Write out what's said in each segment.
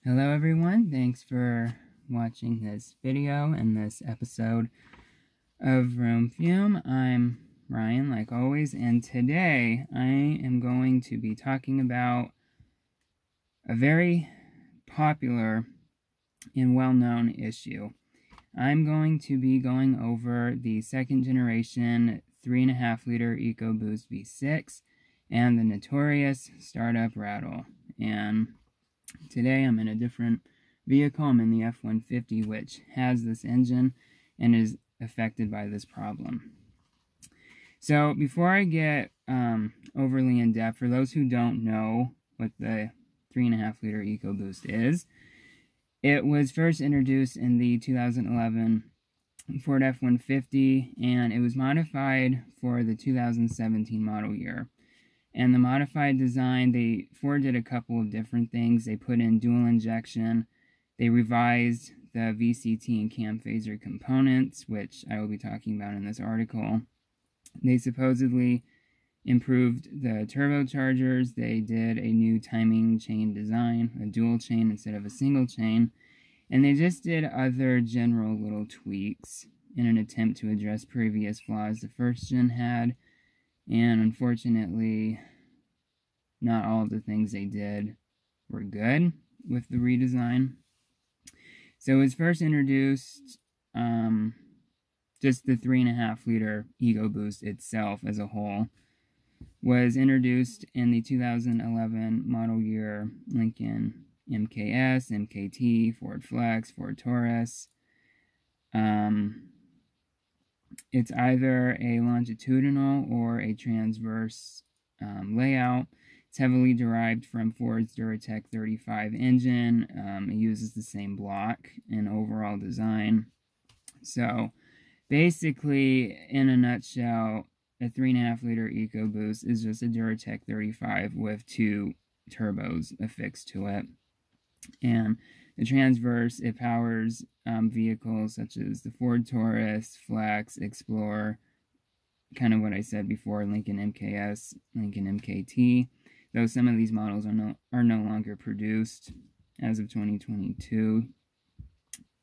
Hello everyone, thanks for watching this video and this episode of Vroom Fume. I'm Ryan, like always, and today I am going to be talking about a very popular and well-known issue. I'm going to be going over the 2nd-generation 3.5-liter EcoBoost V6 and the notorious startup Rattle. And today I'm in a different vehicle. I'm in the F-150, which has this engine and is affected by this problem. So before I get overly in depth, for those who don't know what the 3.5-liter EcoBoost is, it was first introduced in the 2011 Ford F-150, and it was modified for the 2017 model year. And the modified design, Ford did a couple of different things. They put in dual injection, they revised the VCT and cam phaser components, which I will be talking about in this article. They supposedly improved the turbochargers. They did a new timing chain design, a dual chain instead of a single chain. And they just did other general little tweaks in an attempt to address previous flaws the first gen had. And unfortunately, not all of the things they did were good with the redesign. So it was first introduced, just the 3.5-liter EcoBoost itself as a whole was introduced in the 2011 model year Lincoln MKS, MKT, Ford Flex, Ford Taurus. It's either a longitudinal or a transverse layout. It's heavily derived from Ford's Duratec 35 engine. It uses the same block and overall design. So basically, in a nutshell, a 3.5-liter EcoBoost is just a Duratec 35 with two turbos affixed to it. And the transverse, it powers vehicles such as the Ford Taurus, Flex, Explorer, kind of what I said before, Lincoln MKS, Lincoln MKT, though some of these models are no longer produced as of 2022.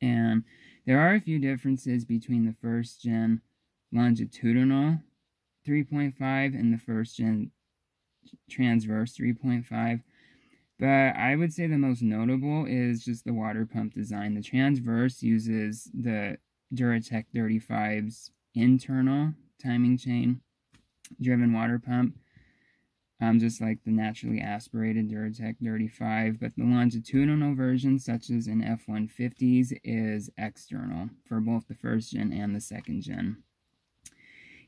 And there are a few differences between the first-gen longitudinal 3.5 and the first-gen transverse 3.5. But I would say the most notable is just the water pump design. The transverse uses the Duratec 35's internal timing chain driven water pump, just like the naturally aspirated Duratec 35. But the longitudinal version, such as in F-150s, is external for both the first gen and the second gen.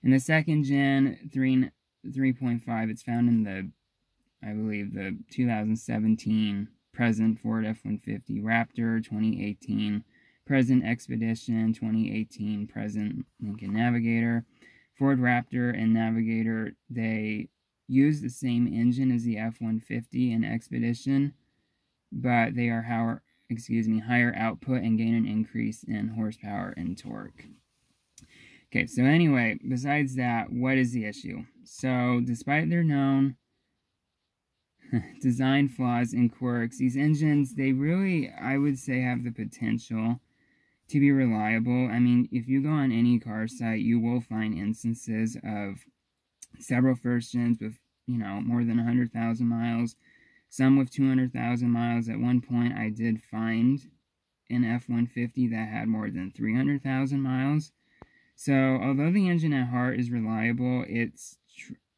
In the second gen 3.5, it's found in the, I believe, the 2017 present Ford F-150 Raptor, 2018 present Expedition, 2018 present Lincoln Navigator. Ford Raptor and Navigator, they use the same engine as the F-150 and Expedition, but they are higher output and gain an increase in horsepower and torque. Okay, so anyway, besides that, what is the issue? So, despite their known design flaws and quirks, these engines, they really, I would say, have the potential to be reliable. I mean, if you go on any car site, you will find instances of several first gens with, more than 100,000 miles, some with 200,000 miles. At one point, I did find an F-150 that had more than 300,000 miles. So, although the engine at heart is reliable,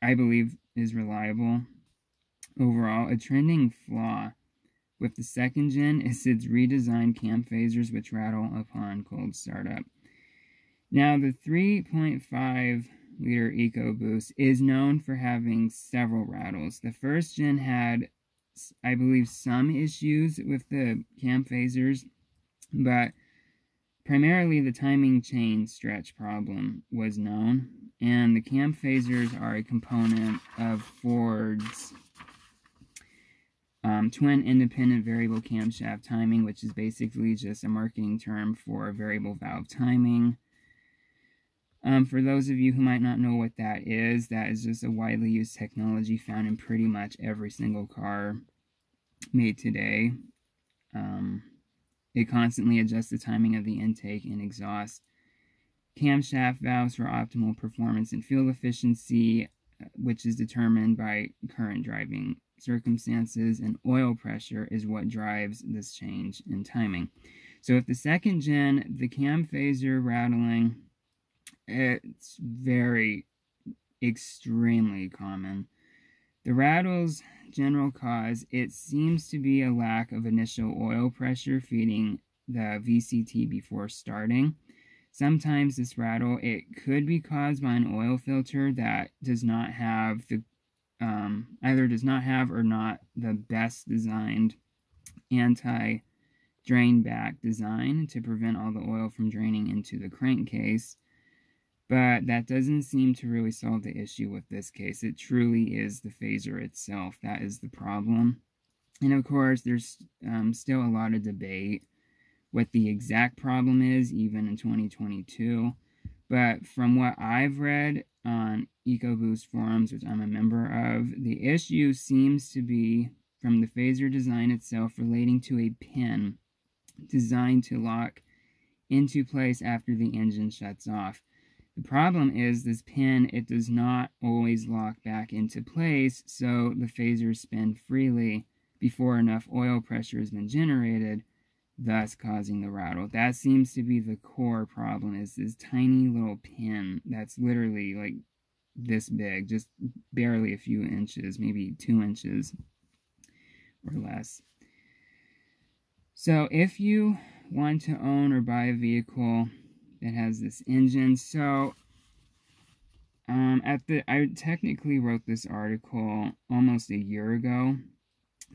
I believe is reliable overall. A trending flaw with the second gen is its redesigned cam phasers, which rattle upon cold startup. Now, the 3.5-liter EcoBoost is known for having several rattles. The first gen had, I believe, some issues with the cam phasers, but primarily the timing chain stretch problem was known, and the cam phasers are a component of Ford's twin independent variable camshaft timing, which is basically just a marketing term for variable valve timing. For those of you who might not know what that is just a widely used technology found in pretty much every single car made today. It constantly adjusts the timing of the intake and exhaust. Camshaft valves for optimal performance and fuel efficiency, which is determined by current driving circumstances, and oil pressure is what drives this change in timing. So with the second gen, the cam phaser rattling, it's extremely common. The rattle's general cause, it seems to be a lack of initial oil pressure feeding the VCT before starting. Sometimes this rattle, it could be caused by an oil filter that does not have the, either does not have or not the best designed anti-drain back design to prevent all the oil from draining into the crankcase. But that doesn't seem to really solve the issue with this case. It truly is the phaser itself that is the problem. And of course, there's still a lot of debate what the exact problem is, even in 2022. But from what I've read on EcoBoost forums, which I'm a member of, the issue seems to be from the phaser design itself relating to a pin designed to lock into place after the engine shuts off. The problem is this pin, it does not always lock back into place, so the phasers spin freely before enough oil pressure has been generated, thus causing the rattle. That seems to be the core problem, is this tiny little pin that's literally like this big, just barely a few inches, maybe 2 inches or less. So if you want to own or buy a vehicle that has this engine, so I technically wrote this article almost a year ago,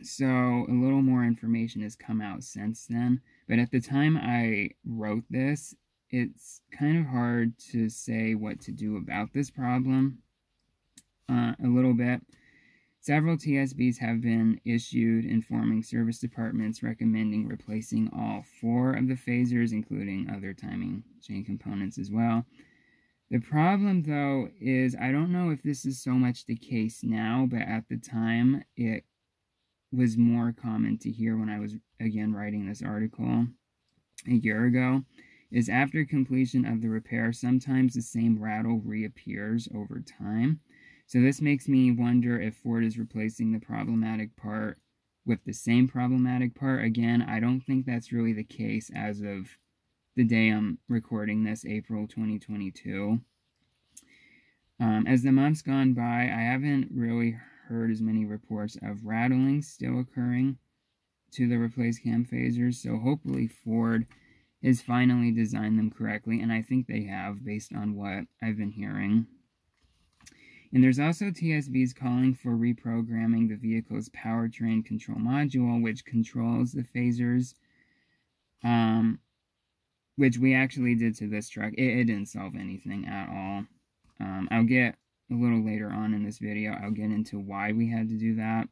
so a little more information has come out since then, but at the time I wrote this, it's kind of hard to say what to do about this problem a little bit. Several TSBs have been issued informing service departments recommending replacing all 4 of the phasers, including other timing chain components as well. The problem, though, is I don't know if this is so much the case now, but at the time it was more common to hear when I was, again, writing this article a year ago, is after completion of the repair, sometimes the same rattle reappears over time. So this makes me wonder if Ford is replacing the problematic part with the same problematic part. Again, I don't think that's really the case as of the day I'm recording this, April 2022. As the months gone by, I haven't really heard as many reports of rattling still occurring to the replaced cam phasers, so hopefully Ford has finally designed them correctly, and I think they have based on what I've been hearing. And there's also TSBs calling for reprogramming the vehicle's powertrain control module, which controls the phasers, which we actually did to this truck. It didn't solve anything at all. I'll get a little later on in this video, I'll get into why we had to do that.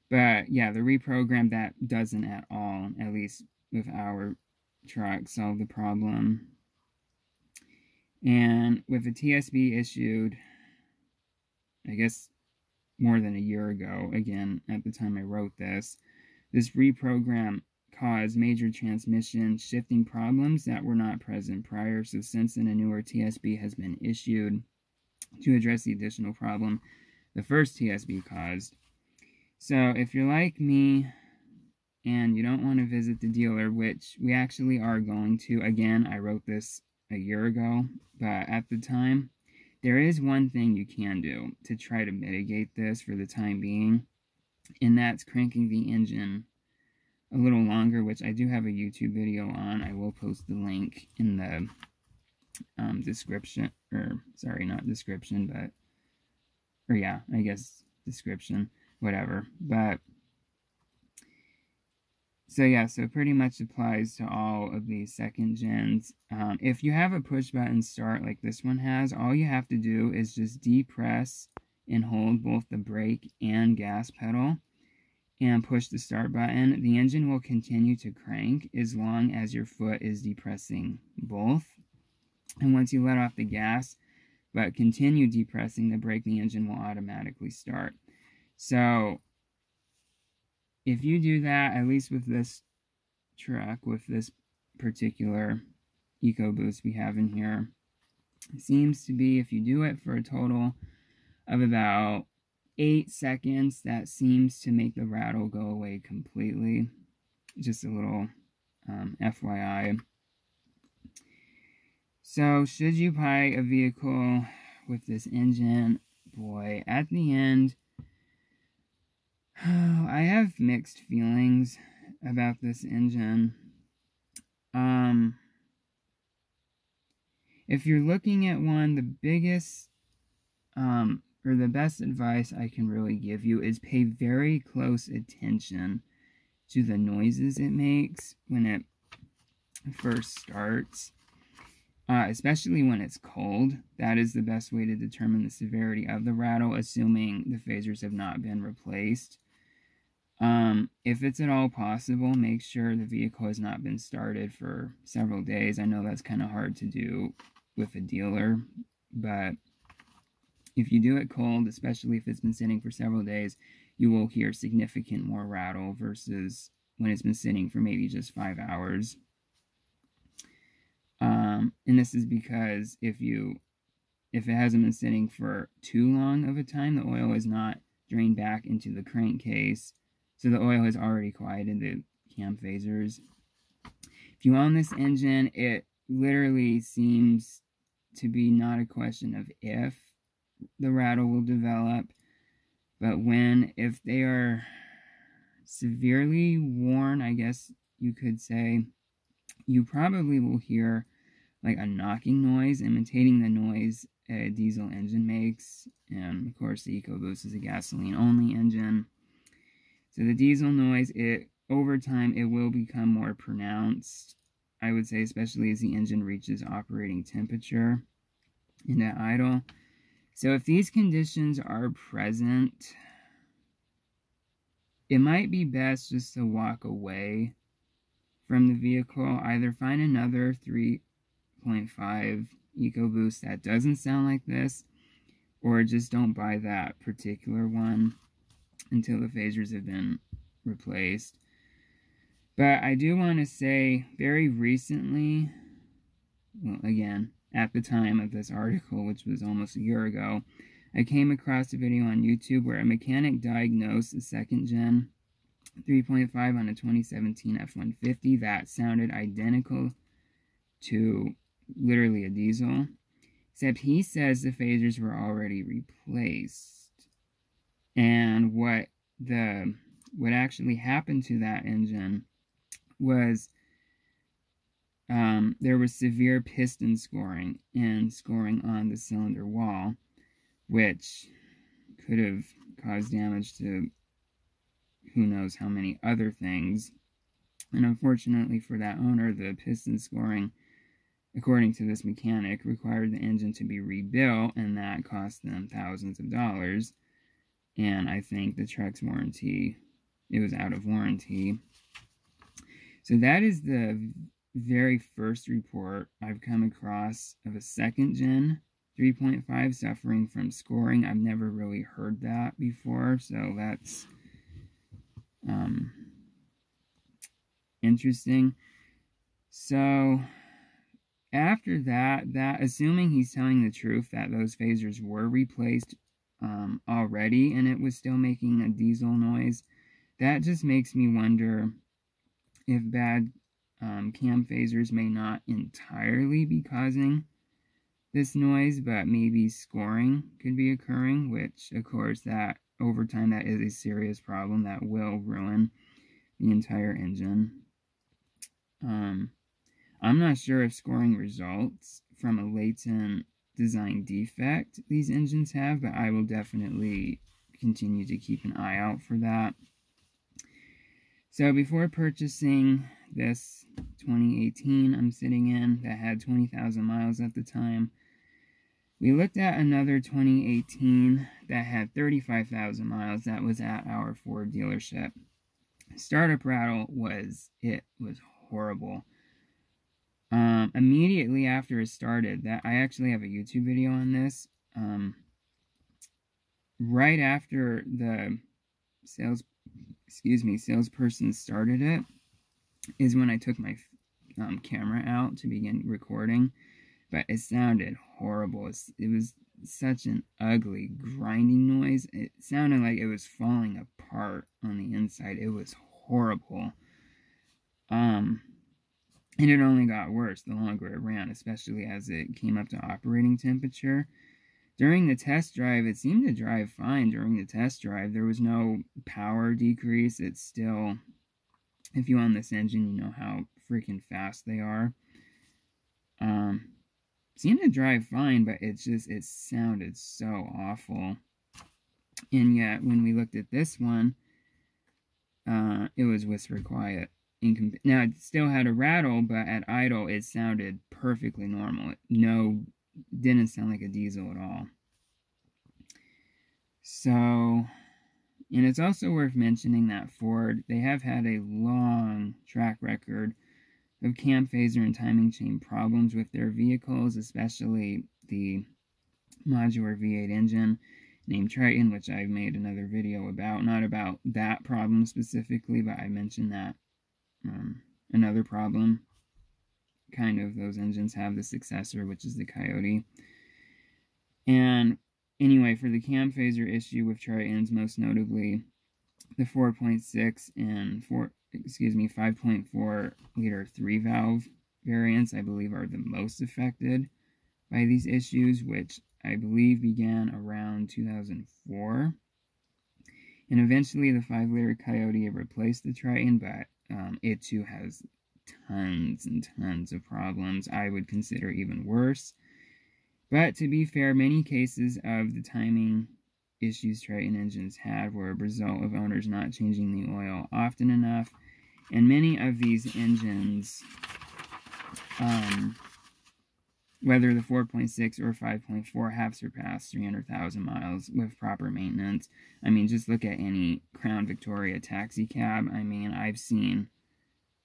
But yeah, the reprogram, that doesn't at all, at least with our truck, solve the problem. And with the TSB issued, I guess, more than a year ago, again, at the time I wrote this reprogram caused major transmission shifting problems that were not present prior. So since then, a newer TSB has been issued to address the additional problem the first TSB caused. So if you're like me and you don't want to visit the dealer, which we actually are going to, again, I wrote this a year ago, but at the time, there is one thing you can do to try to mitigate this for the time being, and that's cranking the engine a little longer, which I do have a YouTube video on. I will post the link in the description, or sorry, not description, but, or yeah, I guess description, whatever. But so yeah, so pretty much applies to all of these second gens. If you have a push button start like this one has, all you have to do is just depress and hold both the brake and gas pedal and push the start button. The engine will continue to crank as long as your foot is depressing both. And once you let off the gas but continue depressing the brake, the engine will automatically start. So if you do that, at least with this truck, with this particular EcoBoost we have in here, it seems to be, if you do it for a total of about 8 seconds, that seems to make the rattle go away completely. Just a little FYI. So, should you buy a vehicle with this engine, boy, at the end, I have mixed feelings about this engine. If you're looking at one, the biggest, or the best advice I can really give you is pay very close attention to the noises it makes when it first starts. Especially when it's cold. That is the best way to determine the severity of the rattle, assuming the phasers have not been replaced. If it's at all possible, make sure the vehicle has not been started for several days. I know that's kind of hard to do with a dealer, but if you do it cold, especially if it's been sitting for several days, you will hear significant more rattle versus when it's been sitting for maybe just 5 hours. And this is because if it hasn't been sitting for too long of a time, the oil is not drained back into the crankcase, so the oil has already quieted the cam phasers. If you own this engine, it literally seems to be not a question of if the rattle will develop, but when. If they are severely worn, I guess you could say, you probably will hear like a knocking noise imitating the noise a diesel engine makes. And of course the EcoBoost is a gasoline only engine, so the diesel noise, over time it will become more pronounced, I would say, especially as the engine reaches operating temperature and at idle. So if these conditions are present, it might be best just to walk away from the vehicle. Either find another 3.5 EcoBoost that doesn't sound like this, or just don't buy that particular one until the phasers have been replaced. But I do want to say, very recently, well, again, at the time of this article, which was almost a year ago, I came across a video on YouTube where a mechanic diagnosed a 2nd-gen 3.5 on a 2017 F-150 that sounded identical to literally a diesel, except he says the phasers were already replaced. And what actually happened to that engine was there was severe piston scoring and scoring on the cylinder wall, which could have caused damage to who knows how many other things. And unfortunately for that owner, the piston scoring, according to this mechanic, required the engine to be rebuilt, and that cost them thousands of dollars. And I think the truck's warranty, it was out of warranty. So that is the very first report I've come across of a 2nd-gen 3.5 suffering from scoring. I've never really heard that before, so that's interesting. So after that, assuming he's telling the truth that those phasers were replaced already and it was still making a diesel noise, that just makes me wonder if bad cam phasers may not entirely be causing this noise, but maybe scoring could be occurring, which of course that over time that is a serious problem that will ruin the entire engine. I'm not sure if scoring results from a latent design defect these engines have, but I will definitely continue to keep an eye out for that. So before purchasing this 2018 I'm sitting in that had 20,000 miles at the time, we looked at another 2018 that had 35,000 miles that was at our Ford dealership. Startup rattle was horrible. Immediately after it started, that I actually have a YouTube video on this. Right after the salesperson started it is when I took my camera out to begin recording, but it sounded horrible. It was such an ugly grinding noise. It sounded like it was falling apart on the inside. It was horrible. And it only got worse the longer it ran, especially as it came up to operating temperature. During the test drive, it seemed to drive fine during the test drive. There was no power decrease. It's still, if you own this engine, you know how freaking fast they are. Seemed to drive fine, but it sounded so awful. And yet, when we looked at this one, it was whisper quiet. Now, it still had a rattle, but at idle, it sounded perfectly normal. Didn't sound like a diesel at all. So, and it's also worth mentioning that Ford, they have had a long track record of cam phaser and timing chain problems with their vehicles, especially the modular V8 engine named Triton, which I've made another video about. Not about that problem specifically, but I mentioned that another problem. Kind of, those engines have the successor, which is the Coyote. And anyway, for the cam phaser issue with Tritons, most notably the 4.6 and 5.4 liter 3-valve variants, I believe, are the most affected by these issues, which I believe began around 2004. And eventually the 5-liter Coyote replaced the Triton, but it too has tons and tons of problems I would consider even worse. But to be fair, many cases of the timing issues Triton engines had were a result of owners not changing the oil often enough, and many of these engines, whether the 4.6 or 5.4, have surpassed 300,000 miles with proper maintenance. I mean, just look at any Crown Victoria taxi cab. I mean, I've seen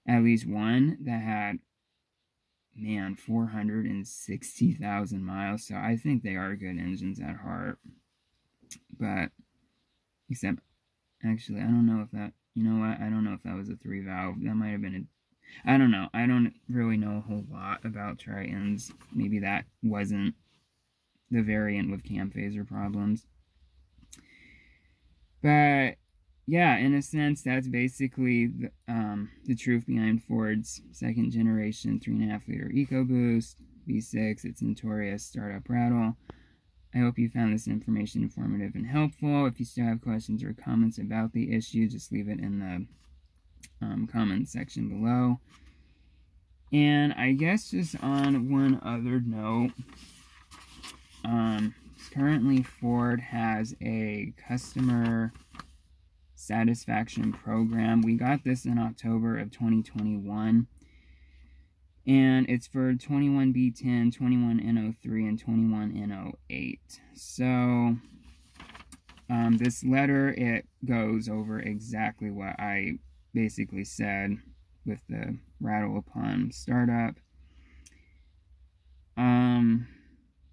at least one that had, 460,000 miles. So I think they are good engines at heart. But, except, actually, I don't know if that, you know what? I don't know if that was a 3-valve. That might have been I don't know. I don't really know a whole lot about Tritons. Maybe that wasn't the variant with cam phaser problems. But, yeah, in a sense, that's basically the truth behind Ford's 2nd generation 3.5 liter EcoBoost V6. Its notorious startup rattle. I hope you found this information informative and helpful. If you still have questions or comments about the issue, just leave it in the comments section below. And I guess just on one other note, currently Ford has a customer satisfaction program. We got this in October of 2021, and it's for 21B10, 21N03, and 21N08. So this letter, it goes over exactly what I basically said with the rattle upon startup.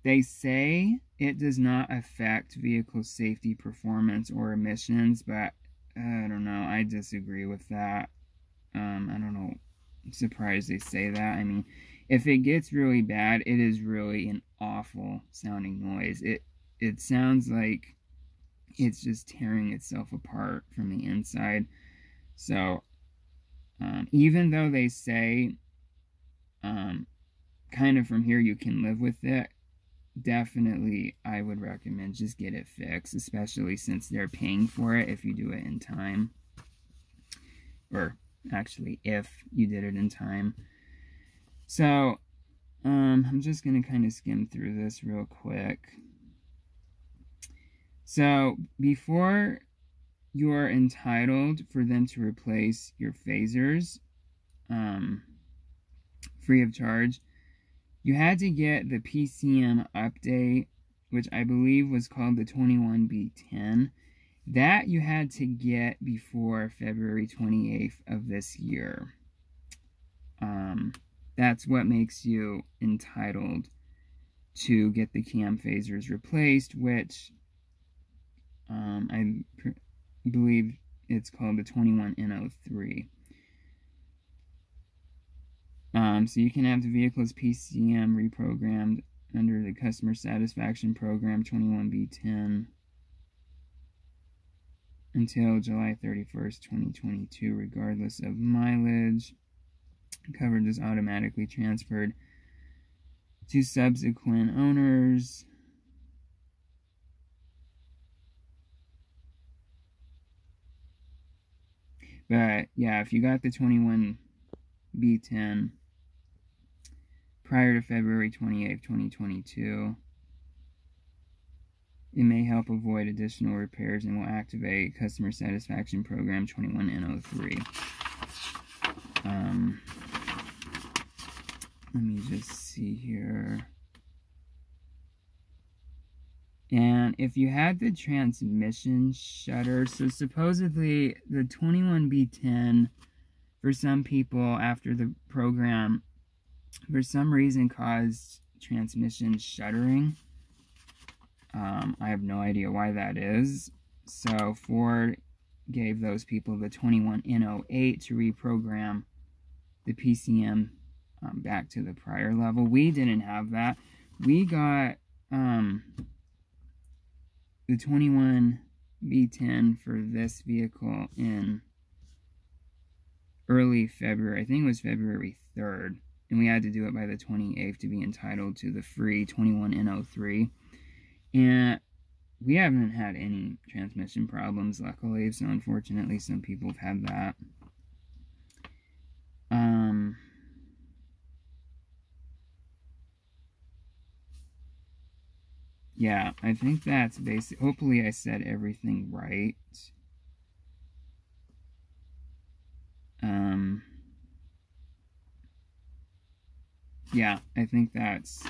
They say it does not affect vehicle safety, performance, or emissions, but I don't know. I disagree with that. I don't know. I'm surprised they say that. I mean, if it gets really bad, it is really an awful sounding noise. It sounds like it's just tearing itself apart from the inside. So, even though they say, kind of from here you can live with it, definitely I would recommend just get it fixed, especially since they're paying for it if you do it in time. Or, actually, if you did it in time. So, I'm just going to kind of skim through this real quick. So, before you're entitled for them to replace your phasers free of charge, you had to get the PCM update, which I believe was called the 21B10. That you had to get before February 28th of this year. That's what makes you entitled to get the cam phasers replaced, which I believe it's called the 21N03. So you can have the vehicle's PCM reprogrammed under the Customer Satisfaction Program 21B10 until July 31st, 2022, regardless of mileage. Coverage is automatically transferred to subsequent owners. But yeah, if you got the 21B10 prior to February 28th, 2022, it may help avoid additional repairs and will activate Customer Satisfaction Program 21N03. Let me just see here. And if you had the transmission shutter, so supposedly the 21B10, for some people after the program, for some reason caused transmission shuttering. I have no idea why that is. So Ford gave those people the 21N08 to reprogram the PCM back to the prior level. We didn't have that. We got the 21B10 for this vehicle in early February. I think it was February 3rd. And we had to do it by the 28th to be entitled to the free 21N03. And we haven't had any transmission problems, luckily. So unfortunately, some people have had that. Yeah, I think that's basic. Hopefully I said everything right. Yeah, I think that's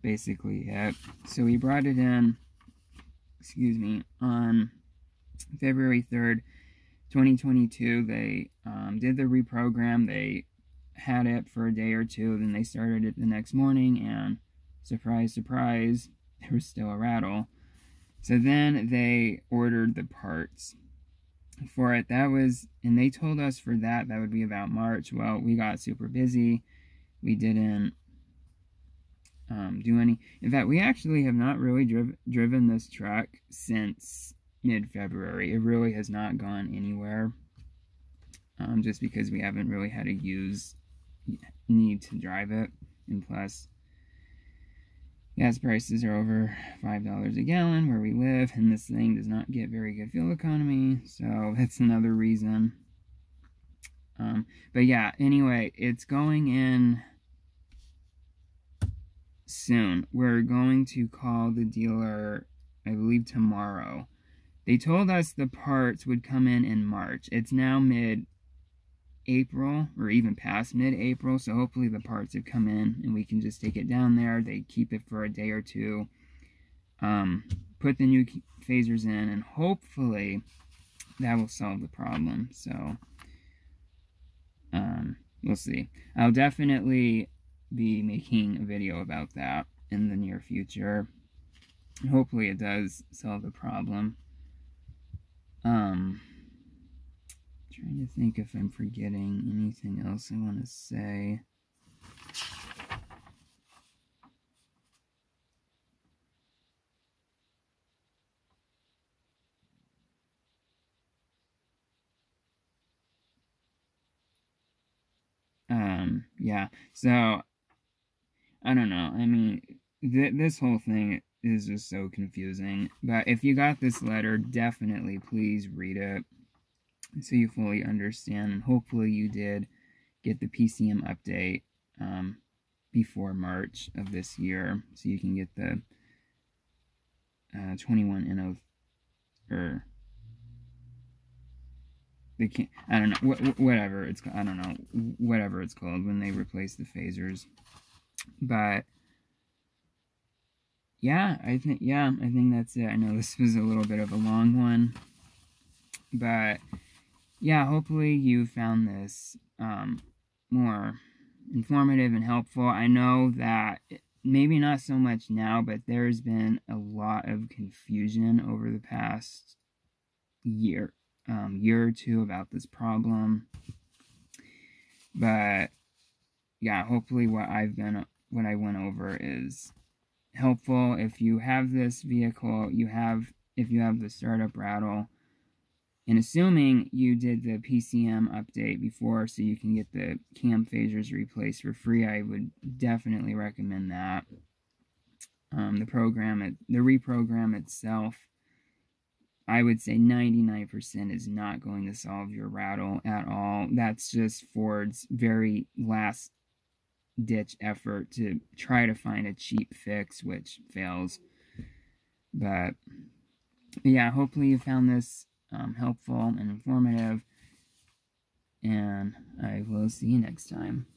basically it. So we brought it in, excuse me, on February 3rd, 2022. They did the reprogram. They had it for a day or two, then they started it the next morning, and surprise, surprise, there was still a rattle. So then they ordered the parts for it. That was, and they told us for that would be about March. Well, we got super busy. We didn't do any. In fact, we actually have not really driven this truck since mid-February. It really has not gone anywhere. Just because we haven't really had a need to drive it, and plus gas prices are over $5 a gallon where we live, and this thing does not get very good fuel economy, so that's another reason. But yeah, anyway, it's going in soon. We're going to call the dealer, I believe, tomorrow. They told us the parts would come in March. It's now mid-April, or even past mid-April, so hopefully the parts have come in and we can just take it down there. They keep it for a day or two, put the new phasers in, and hopefully that will solve the problem. So we'll see. I'll definitely be making a video about that in the near future. Hopefully it does solve the problem. Trying to think if I'm forgetting anything else I want to say. Yeah, so, I don't know. I mean, this whole thing is just so confusing. But if you got this letter, definitely please read it so you fully understand. And hopefully you did get the PCM update before March of this year, so you can get the 21N0, or they can't, I don't know, whatever it's, I don't know, whatever it's called when they replace the phasers. But yeah, I think that's it. I know this was a little bit of a long one, but yeah, hopefully you found this more informative and helpful. I know that maybe not so much now, but there's been a lot of confusion over the past year or two about this problem. But yeah, hopefully what I went over is helpful. If you have this vehicle, if you have the startup Rattle, and assuming you did the PCM update before so you can get the cam phasers replaced for free, I would definitely recommend that. The reprogram itself, I would say 99% is not going to solve your Rattle at all. That's just Ford's very last ditch effort to try to find a cheap fix, which fails. But yeah, hopefully you found this helpful and informative, and I will see you next time.